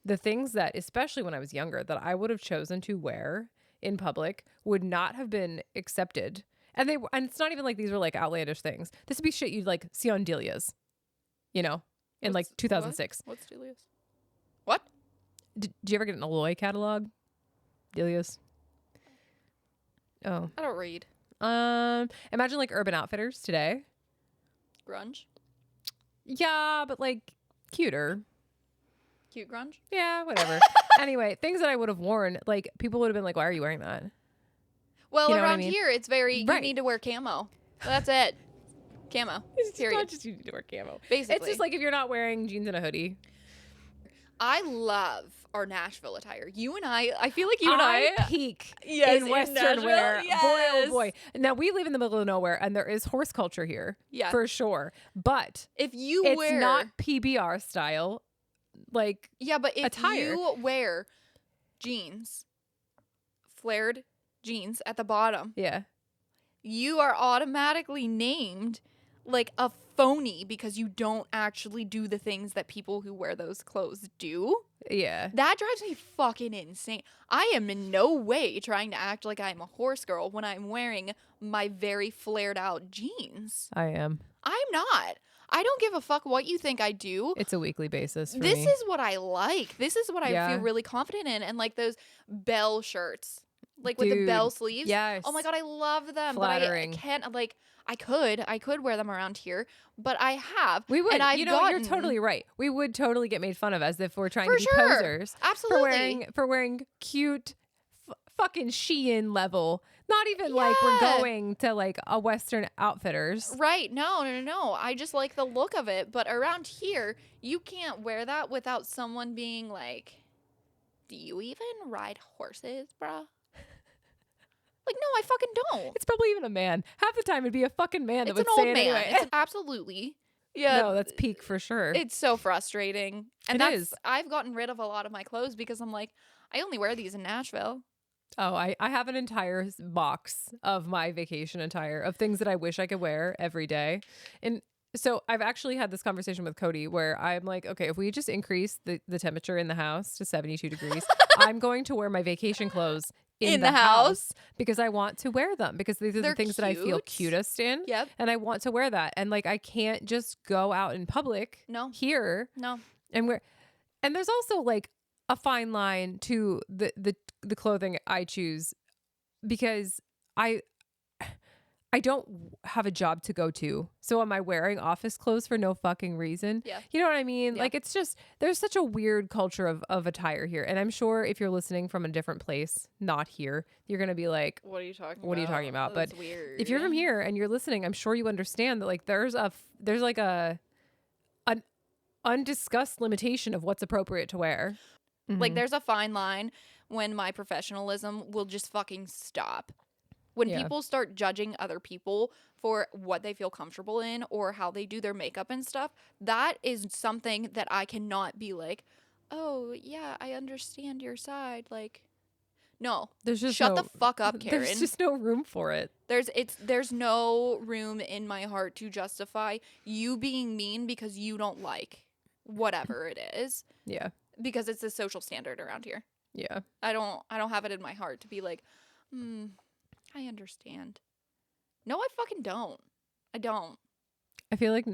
the things that, especially when I was younger, that I would have chosen to wear in public would not have been accepted. And it's not even like these were like outlandish things. This would be shit you'd like see on Delia's, in like 2006. What's Delia's? What? Did you ever get an Aloy catalog? Delia's. Oh. I don't read. Imagine like Urban Outfitters today. Grunge? Yeah, but like cuter. Cute grunge? Yeah, whatever. Anyway, things that I would have worn, like people would have been like, why are you wearing that? Well, You know what I around mean? here, it's very, you Right. need to wear camo. That's it. Camo. It's Period. not just you need to wear camo. Basically. It's just like if you're not wearing jeans and a hoodie. I love our Nashville attire. I feel like you and I peak Yes, in in Western Nashville, wear. Boy, oh yes. boy. Now, we live in the middle of nowhere, and there is horse culture here. Yeah. For sure. But if you it's wear not PBR style. Like, yeah, but if attire. you wear jeans, flared jeans at the bottom, yeah. you are automatically named like a phony because you don't actually do the things that people who wear those clothes do. Yeah. That drives me fucking insane. I am in no way trying to act like I'm a horse girl when I'm wearing my very flared out jeans. I am. I'm not. I don't give a fuck what you think I do. It's a weekly basis for This me. is what I like. This is what I Yeah. feel really confident in. And like those bell shirts, like with the Dude, bell sleeves. yes. Oh my God, I love them. Flattering. But I can't, like, I could wear them around here, but I have. We would. And I've you're gotten, totally right. We would totally get made fun of as if we're trying For to be sure. posers. Absolutely. For wearing cute fucking Shein level. Not even like we're Yeah. going to like a Western Outfitters. Right. No. I just like the look of it. But around here, you can't wear that without someone being like, do you even ride horses, bruh? Like, no, I fucking don't. It's probably even a man. Half the time it'd be a fucking man that It's would an say old it man. anyway. It's absolutely. Yeah. No, that's peak for sure. It's so frustrating. And It that's is. I've gotten rid of a lot of my clothes because I'm like, I only wear these in Nashville. Oh, I have an entire box of my vacation attire of things that I wish I could wear every day. And so I've actually had this conversation with Cody where I'm like, okay, if we just increase the temperature in the house to 72 degrees, I'm going to wear my vacation clothes in the house because I want to wear them because these are They're the things that I feel cute. cutest in. Yep. And I want to wear that. And like, I can't just go out in public No. here No. and there's also like a fine line to the clothing I choose because I don't have a job to go to. So am I wearing office clothes for no fucking reason? Yeah. You know what I mean? Yeah. Like, it's just, there's such a weird culture of attire here. And I'm sure if you're listening from a different place, not here, you're going to be like, What are you talking about? what are you talking about? That's But weird. if you're from here and you're listening, I'm sure you understand that like there's like an undiscussed limitation of what's appropriate to wear. Like, Mhm. there's a fine line when my professionalism will just fucking stop. When Yeah. people start judging other people for what they feel comfortable in or how they do their makeup and stuff, that is something that I cannot be like, oh, yeah, I understand your side. Like, No. There's just Shut no, the fuck up, Karen. There's just no room for it. There's no room in my heart to justify you being mean because you don't like whatever it is. Yeah. Because it's a social standard around here. Yeah. I don't have it in my heart to be like, I understand. No, I fucking don't. I don't. I feel like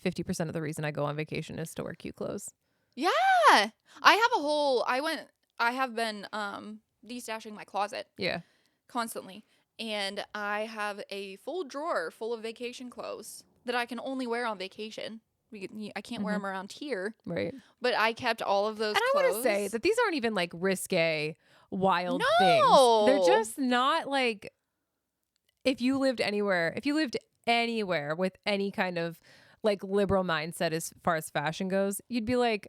50% of the reason I go on vacation is to wear cute clothes. Yeah. I have been destashing my closet. Yeah. Constantly. And I have a full drawer full of vacation clothes that I can only wear on vacation. I can't wear them around here. Right. But I kept all of those and clothes. I want to say that these aren't even like risque, wild No! things. They're just not like, if you lived anywhere with any kind of like liberal mindset as far as fashion goes, you'd be like,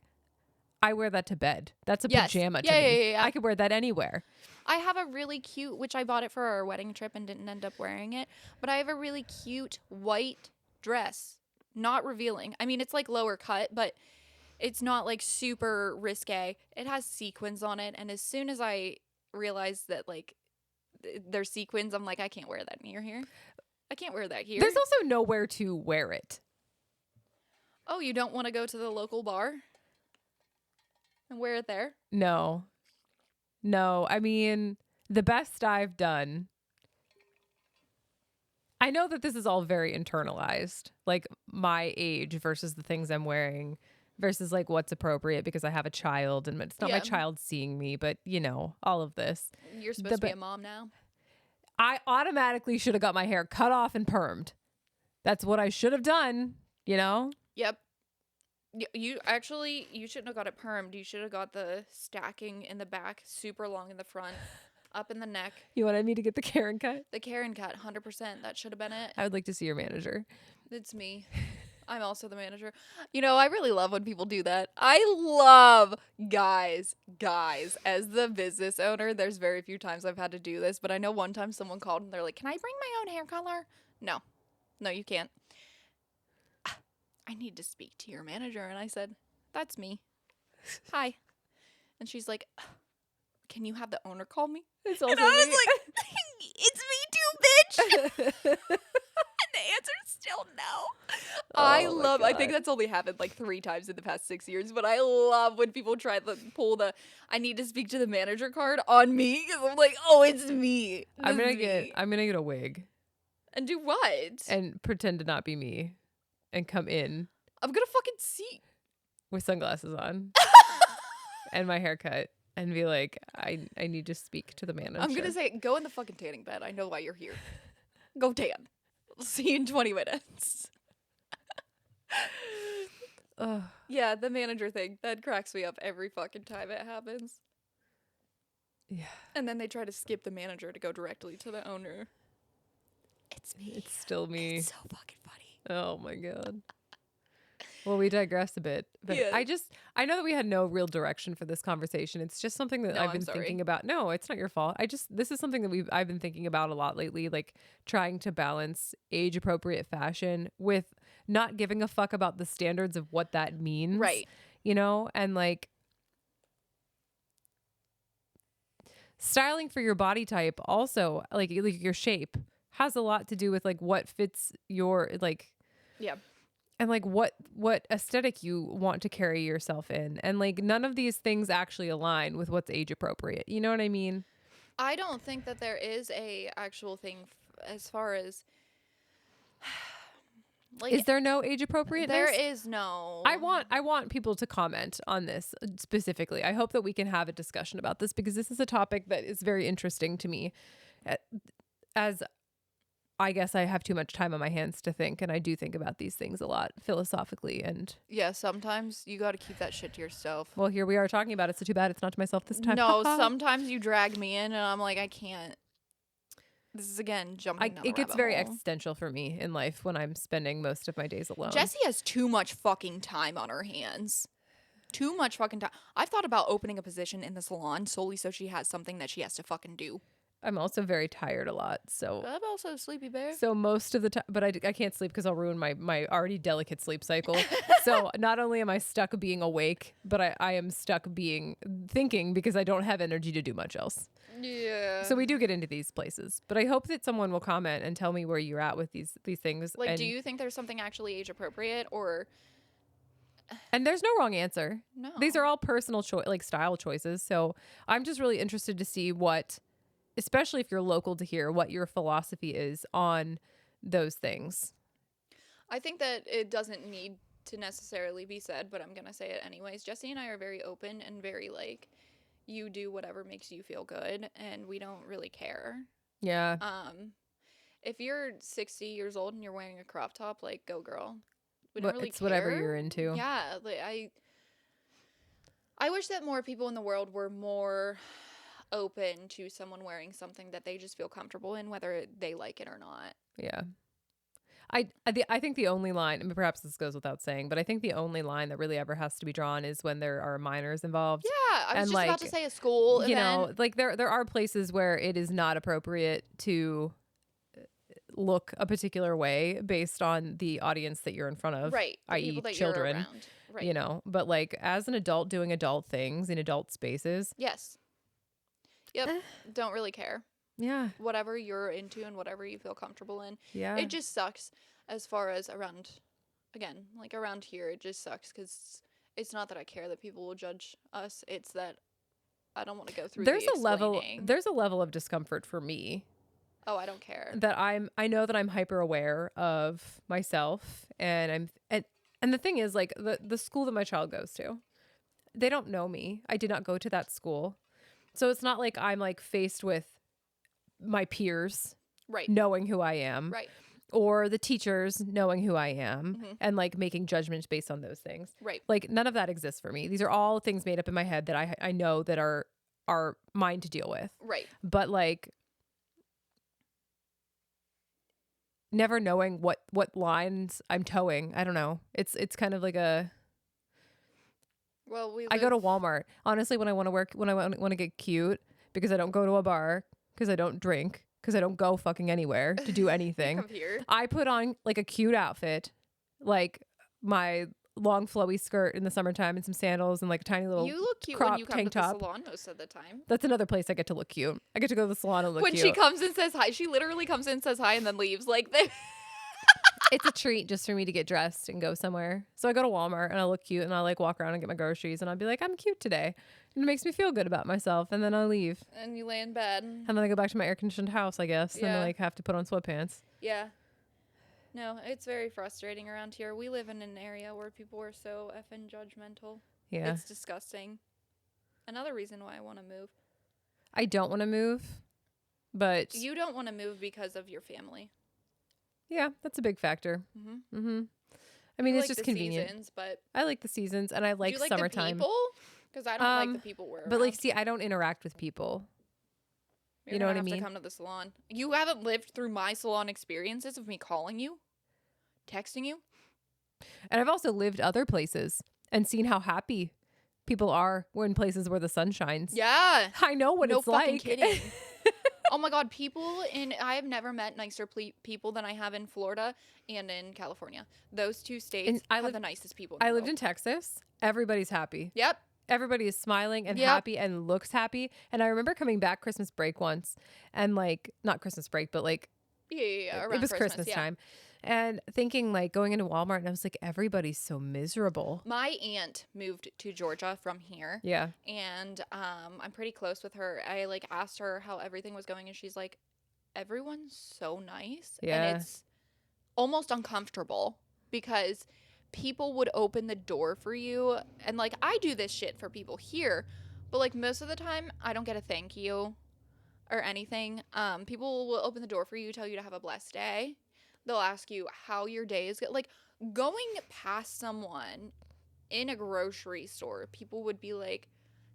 I wear that to bed. That's a pajama to me. Yeah. I could wear that anywhere. I have a really cute, which I bought it for our wedding trip and didn't end up wearing it, but I have a really cute white dress. Not revealing. I mean, it's like lower cut, but it's not like super risque. It has sequins on it, and as soon as I realized that like there's sequins, I'm like, I can't wear that near here. I can't wear that here. There's also nowhere to wear it. Oh, you don't want to go to the local bar and wear it there? No. I mean, the best I've done. I know that this is all very internalized, like my age versus the things I'm wearing versus like what's appropriate because I have a child and it's not my child seeing me, but you know, all of this. You're supposed to be a mom now. I automatically should have got my hair cut off and permed. That's what I should have done, you know? Yep. You shouldn't have got it permed. You should have got the stacking in the back, super long in the front. Up in the neck. You wanted me to get the Karen cut? The Karen cut, 100%. That should have been it. I would like to see your manager. It's me. I'm also the manager. You know, I really love when people do that. I love guys. As the business owner, there's very few times I've had to do this, but I know one time someone called and they're like, can I bring my own hair color? No, you can't. I need to speak to your manager. And I said, that's me. Hi. And she's like, can you have the owner call me? It's also and I was me. like, it's me too, bitch. And the answer's still no. I think that's only happened like 3 times in the past 6 years, but I love when people try to pull the I need to speak to the manager card on me because I'm like, oh, it's me. I'm gonna get a wig. And do what? And pretend to not be me. And come in. I'm gonna fucking see. With sunglasses on. And my haircut. And be like, I need to speak to the manager. I'm gonna say, go in the fucking tanning bed. I know why you're here. Go tan. We'll see you in 20 minutes. Yeah, the manager thing. That cracks me up every fucking time it happens. Yeah. And then they try to skip the manager to go directly to the owner. It's me. It's still me. It's so fucking funny. Oh my God. Well, we digress a bit, but Yeah. I know that we had no real direction for this conversation. It's just something that I've been thinking about. No, it's not your fault. This is something that I've been thinking about a lot lately, like trying to balance age appropriate fashion with not giving a fuck about the standards of what that means. Right. You know, and like styling for your body type also, like your shape has a lot to do with like what fits your like. Yeah. And like what aesthetic you want to carry yourself in. And like none of these things actually align with what's age appropriate. You know what I mean? I don't think that there is a actual thing as far as like, is there no age appropriateness? There is no. I want people to comment on this specifically. I hope that we can have a discussion about this because this is a topic that is very interesting to me. As I guess I have too much time on my hands to think, and I do think about these things a lot philosophically. And yeah, sometimes you got to keep that shit to yourself. Well, here we are talking about it, so too bad it's not to myself this time. No, sometimes you drag me in, and I'm like, I can't. This is again jumping down It gets very hole. existential for me in life when I'm spending most of my days alone. Jessie has too much fucking time on her hands. Too much fucking time. I've thought about opening a position in the salon solely so she has something that she has to fucking do. I'm also very tired a lot. So I'm also a sleepy bear. most of the time, but I can't sleep because I'll ruin my already delicate sleep cycle. So not only am I stuck being awake, but I am stuck thinking because I don't have energy to do much else. Yeah. So we do get into these places, but I hope that someone will comment and tell me where you're at with these things. Like, do you think there's something actually age appropriate, or And there's no wrong answer. no? These are all personal style choices. So I'm just really interested to see what, especially if you're local to here, what your philosophy is on those things. I think that it doesn't need to necessarily be said, but I'm gonna say it anyways. Jesse and I are very open and very like, you do whatever makes you feel good, and we don't really care. Yeah. If you're 60 years old and you're wearing a crop top, like, go girl. We don't really It's care. whatever you're into. Yeah, like I wish that more people in the world were more open to someone wearing something that they just feel comfortable in, whether they like it or not. Yeah. I think the only line, I mean, perhaps this goes without saying, but I think the only line that really ever has to be drawn is when there are minors involved. Yeah, I was And, just about like, to say a school You event. know, like there are places where it is not appropriate to look a particular way based on the audience that you're in front of, Right, the i.e. people that children, you're around. Right. you know, but like as an adult doing adult things in adult spaces. Yes. Yep. Don't really care. Yeah. Whatever you're into and whatever you feel comfortable in. Yeah. It just sucks as far as around here. It just sucks because it's not that I care that people will judge us. It's that I don't want to go through there's the a level explaining. there's a level of discomfort for me Oh, I don't care. that I know that I'm hyper aware of myself, and and the thing is, like, the school that my child goes to, they don't know me. I did not go to that school. So it's not like I'm like faced with my peers Right. knowing who I am. Right. Or the teachers knowing who I am Mhm. and like making judgments based on those things. Right. Like none of that exists for me. These are all things made up in my head that I know that are mine to deal with. Right. But like never knowing what lines I'm towing. I don't know. It's kind of like a Well, I go to Walmart. Honestly, when I want to get cute, because I don't go to a bar, because I don't drink, because I don't go fucking anywhere to do anything. Come here. I put on like a cute outfit, like my long flowy skirt in the summertime and some sandals and like a tiny little You look cute crop when you come tank to the top. salon most of the time. That's another place I get to look cute. I get to go to the salon and look When cute. she comes and says hi, she literally comes in, says hi, and then leaves. Like, It's a treat just for me to get dressed and go somewhere. So I go to Walmart and I look cute and I like walk around and get my groceries and I'll be like, I'm cute today. And it makes me feel good about myself. And then I leave. and you lay in bed. And then I go back to my air conditioned house, I guess. And Yeah. I like have to put on sweatpants. Yeah. No, it's very frustrating around here. We live in an area where people are so effing judgmental. Yeah. It's disgusting. Another reason why I want to move. I don't want to move, but You don't want to move because of your family. yeah, that's a big factor. Mm-hmm. Mm-hmm. I mean, You it's like just the convenient. Seasons, but I like the seasons and I like, do you like summertime. the people? Because I don't like the people we're But like, around. see, I don't interact with people. You're you know gonna what I have mean? to come to the salon. You haven't lived through my salon experiences of me calling you, texting you. And I've also lived other places and seen how happy people are in places where the sun shines. Yeah. I know what No it's fucking like. kidding. Oh my God, I have never met nicer people than I have in Florida and in California. Those two states And have the nicest people. I lived in Texas. Everybody's happy. Yep. Everybody is smiling and Yep. happy and looks happy. And I remember coming back Christmas break once and like, not Christmas break, but like Yeah. Around it was Christmas yeah. time. And thinking like going into Walmart and I was like, everybody's so miserable. My aunt moved to Georgia from here. Yeah. And I'm pretty close with her. I like asked her how everything was going, and she's like, everyone's so nice. Yeah. And it's almost uncomfortable because people would open the door for you. And like, I do this shit for people here, but like most of the time I don't get a thank you or anything. People will open the door for you, tell you to have a blessed day. They'll ask you how your day is. Like, going past someone in a grocery store, people would be like,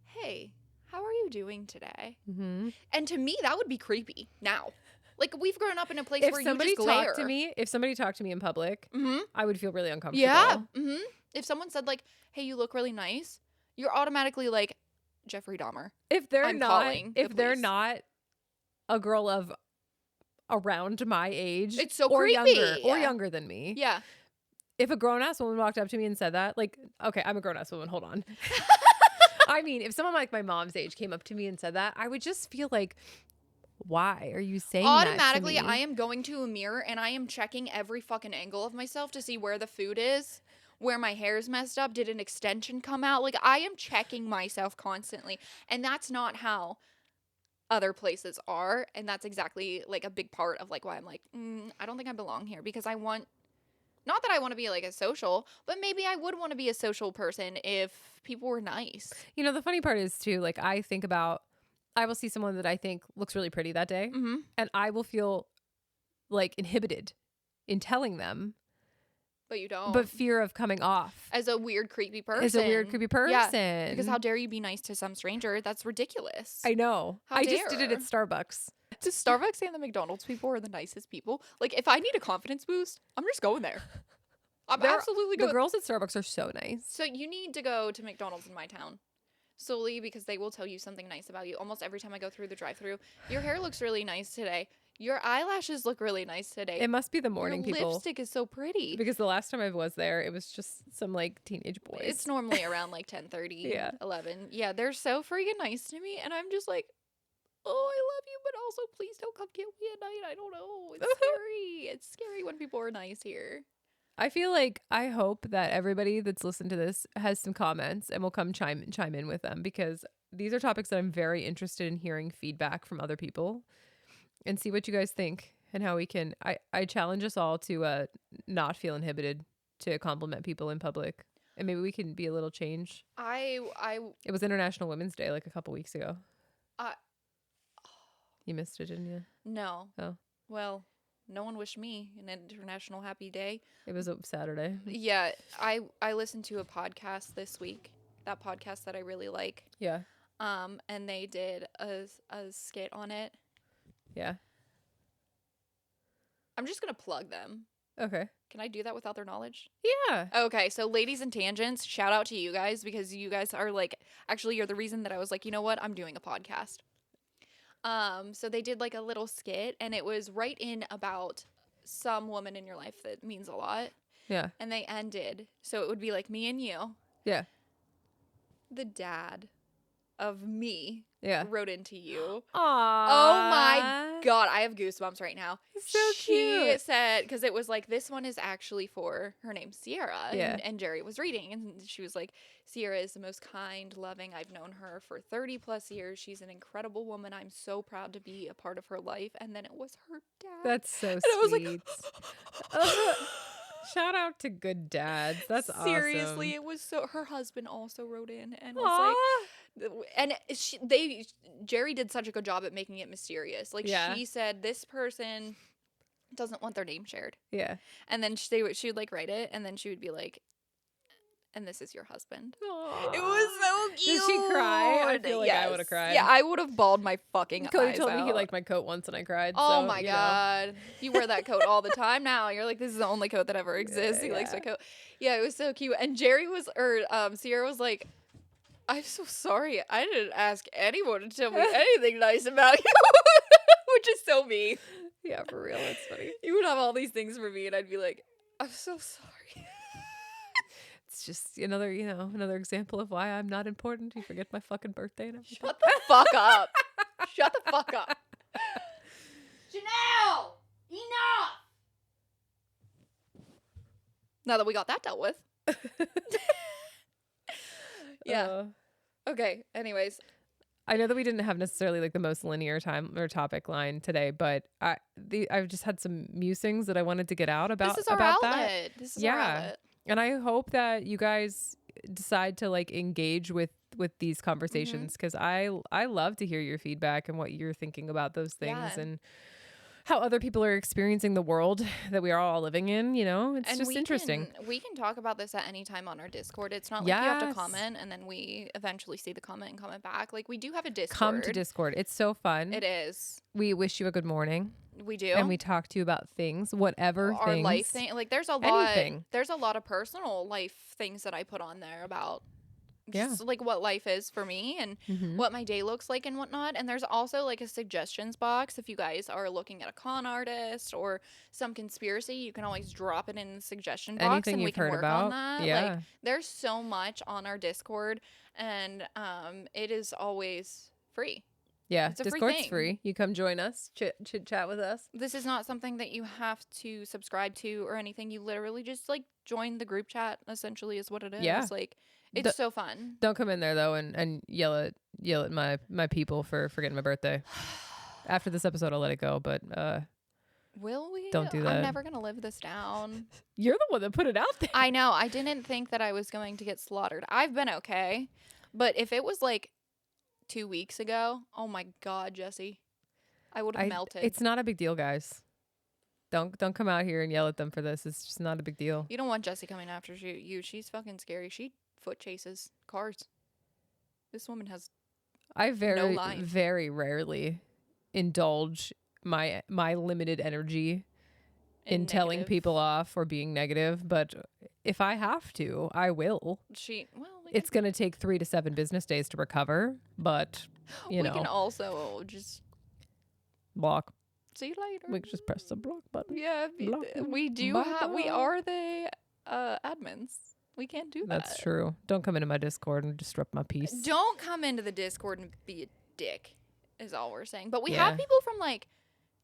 hey, how are you doing today? Mm-hmm. And to me, that would be creepy now. Like, we've grown up in a place If where you somebody just glare. if somebody talked to me in public, Mm-hmm. I would feel really uncomfortable. Yeah. Mm-hmm. If someone said, like, hey, you look really nice, you're automatically like, Jeffrey Dahmer. If they're I'm not, calling the if they're police. not a girl of around my age, It's so or creepy. younger than me. Yeah. If a grown ass woman walked up to me and said that, like, okay, I'm a grown ass woman. Hold on. I mean, if someone like my mom's age came up to me and said that, I would just feel like, why are you saying Automatically, that to me? I am going to a mirror and I am checking every fucking angle of myself to see where the food is, where my hair's messed up, did an extension come out? Like, I am checking myself constantly. And that's not how other places are. And that's exactly like a big part of like why I'm like, I don't think I belong here, because I want, not that I want to be like a social, but maybe I would want to be a social person if people were nice. You know, the funny part is too, like, I will see someone that I think looks really pretty that day, Mm-hmm. and I will feel like inhibited in telling them, But you don't. but fear of coming off As a weird, creepy person. as a weird, creepy person. Yeah, because how dare you be nice to some stranger? That's ridiculous. I know. How I just did it dare. at Starbucks. Does Starbucks and the McDonald's people are the nicest people? Like, if I need a confidence boost, I'm just going there. I'm absolutely The going. girls at Starbucks are so nice. So you need to go to McDonald's in my town. Solely because they will tell you something nice about you. Almost every time I go through the drive-thru, your hair looks really nice today. Your eyelashes look really nice today. It must be the morning your people. lipstick is so pretty. Because the last time I was there, it was just some like teenage boys. It's normally around like 10:30, Yeah. 11. Yeah, they're so freaking nice to me, and I'm just like, oh, I love you, but also please don't come get me at night. I don't know. It's scary. It's scary when people are nice here. I feel like I hope that everybody that's listened to this has some comments and will come chime in with them, because these are topics that I'm very interested in hearing feedback from other people and see what you guys think and how we can. I challenge us all to not feel inhibited to compliment people in public, and maybe we can be a little change. It was International Women's Day like a couple weeks ago. You missed it, didn't you? No. Oh. Well, no one wished me an international happy day. It was a Saturday. Yeah, I listened to a podcast this week. That podcast that I really like. Yeah. And they did a skit on it. Yeah. I'm just gonna plug them. Okay. Can I do that without their knowledge? Yeah. Okay, so Ladies and Tangents, shout out to you guys, because you guys are like, actually you're the reason that I was like, you know what, I'm doing a podcast. So they did like a little skit, and it was right in about some woman in your life that means a lot. Yeah. And they ended, so it would be like me and you. Yeah. The dad of me Yeah. wrote into you. Aww. Oh my God, I have goosebumps right now. So She cute. said, because it was like, this one is actually for, her name's Sierra. Yeah. And Jerry was reading, and she was like, Sierra is the most kind, loving. I've known her for 30 plus years. She's an incredible woman. I'm so proud to be a part of her life. And then it was her dad. That's so and sweet. I was like, Shout out to good dads. That's seriously, awesome. it was so. Her husband also wrote in and was Aw. like, and Jerry did such a good job at making it mysterious. Like, Yeah. she said, this person doesn't want their name shared, Yeah. and then she would like write it, and then she would be like, and this is your husband. Aww. It was so cute. Did she cry? I feel like I would have cried. Yeah, I would have bawled my fucking Cody eyes told me he out. liked my coat once and I cried. Oh so, my you know. God. You wear that coat all the time now. You're like, this is the only coat that ever exists. He likes my coat. Yeah, it was so cute. And Sierra was like, I'm so sorry. I didn't ask anyone to tell me anything nice about you. Which is so me. Yeah, for real. That's funny. You would have all these things for me, and I'd be like, I'm so sorry. It's just another example of why I'm not important. You forget my fucking birthday and everything. Shut the fuck up. Shut the fuck up. Janelle! Enough! Now that we got that dealt with. Yeah. Okay. Anyways. I know that we didn't have necessarily like the most linear time or topic line today, but I've just had some musings that I wanted to get out about This is our about outlet. that. This is our outlet. And I hope that you guys decide to like engage with these conversations, because I love to hear your feedback and what you're thinking about those things and how other people are experiencing the world that we are all living in. You know, it's just interesting. We can talk about this at any time on our Discord. It's not like you have to comment and then we eventually see the comment and comment back. Like, we do have a Discord. Come to Discord. It's so fun. It is. We wish you a good morning. We do. And we talk to you about things, whatever our things. life thing. Like, there's a lot. Anything. There's a lot of personal life things that I put on there about just like what life is for me and what my day looks like and whatnot. And there's also like a suggestions box. If you guys are looking at a con artist or some conspiracy, you can always drop it in the suggestion box. Anything and we you've can heard work about. on that. Yeah. Like there's so much on our Discord, and it is always free. Yeah, It's a free Discord's thing. free. You come join us, chit chat with us. This is not something that you have to subscribe to or anything. You literally just like join the group chat, essentially, is what it is. Yeah. Like it's so fun. Don't come in there though and yell at my people for forgetting my birthday. After this episode, I'll let it go. But will we? Don't do that. I'm never gonna live this down. You're the one that put it out there. I know. I didn't think that I was going to get slaughtered. I've been okay, but if it was like 2 weeks ago, oh my God, Jesse, I would have melted. It's not a big deal, guys. Don't come out here and yell at them for this. It's just not a big deal. You don't want Jesse coming after you. She's fucking scary. She foot chases cars. This woman has I no life. very rarely indulge my limited energy in telling negative. people off or being negative, but if I have to, I will. It's going to take 3 to 7 business days to recover, but you know. We can also just block. see you later. We can just press the block button. Yeah, Block. we do have. We are the admins. We can't do that. That's true. Don't come into my Discord and disrupt my peace. Don't come into the Discord and be a dick, is all we're saying. But we Yeah. have people from like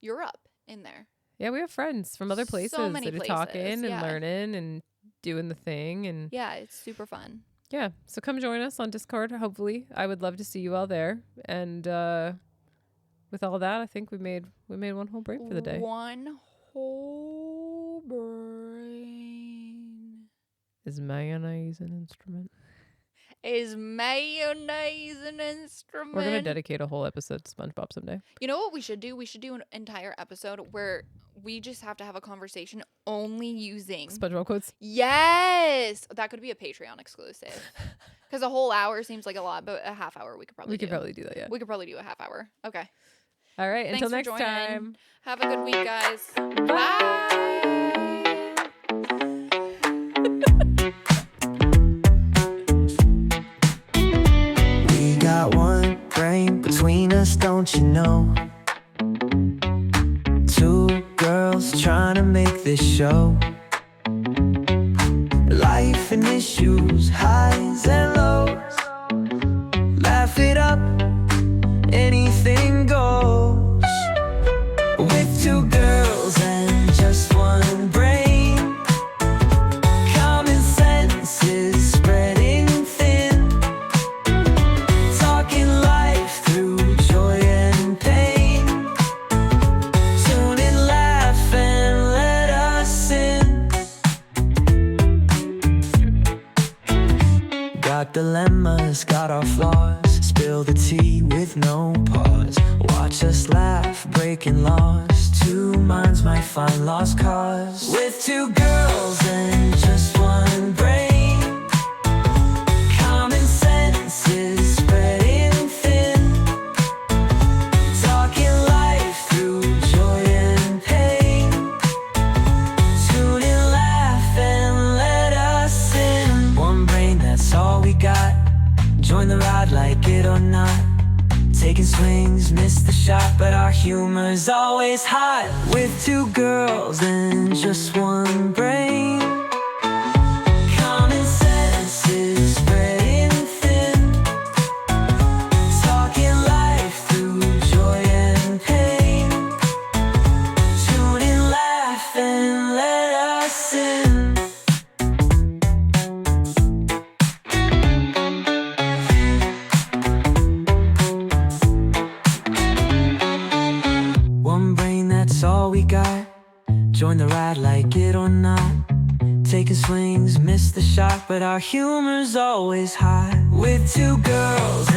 Europe in there. Yeah, we have friends from other places So many that are talking places, and yeah. learning and doing the thing. And Yeah, it's super fun. yeah, so come join us on Discord. Hopefully, I would love to see you all there. And with all that, I think we made one whole break for the day. One whole brain. Is mayonnaise an instrument? Is mayonnaise an instrument? We're gonna dedicate a whole episode to SpongeBob someday. You know what we should do? We should do an entire episode where we just have to have a conversation only using SpongeBob quotes. Yes, that could be a Patreon exclusive. Because a whole hour seems like a lot, but a half hour we could probably do. We could probably do that. Yeah. We could probably do a half hour. Okay. All right. Thanks Until for next joining. time. Have a good week, guys. Bye. We got one brain between us, don't you know? 2 girls trying to make this show. Life and issues, highs and lows. Laugh it up, anything goes. With 2 girls and just one brain. Common sense is spreading thin. Talking life through joy and pain. Tune in, laugh and let us in. Got dilemmas, got our flaws. Spill the tea with no pause. Watch us laugh, breaking laws. 2 minds might find lost cause. With 2 girls and just one brain. Common sense is spreading thin. Talking life through joy and pain. Tune in, laugh and let us in. One brain, that's all we got. Join the ride, like it or not. Taking swings, miss the shot, but our humor's always hot. With 2 girls and just one brain. Common sense is spreading thin. Talking life through joy and pain. Tune in, laugh and let us in. One brain, that's all we got. Join the ride, like it or not. Taking swings, miss the shot, but our humor's always hot. With 2 girls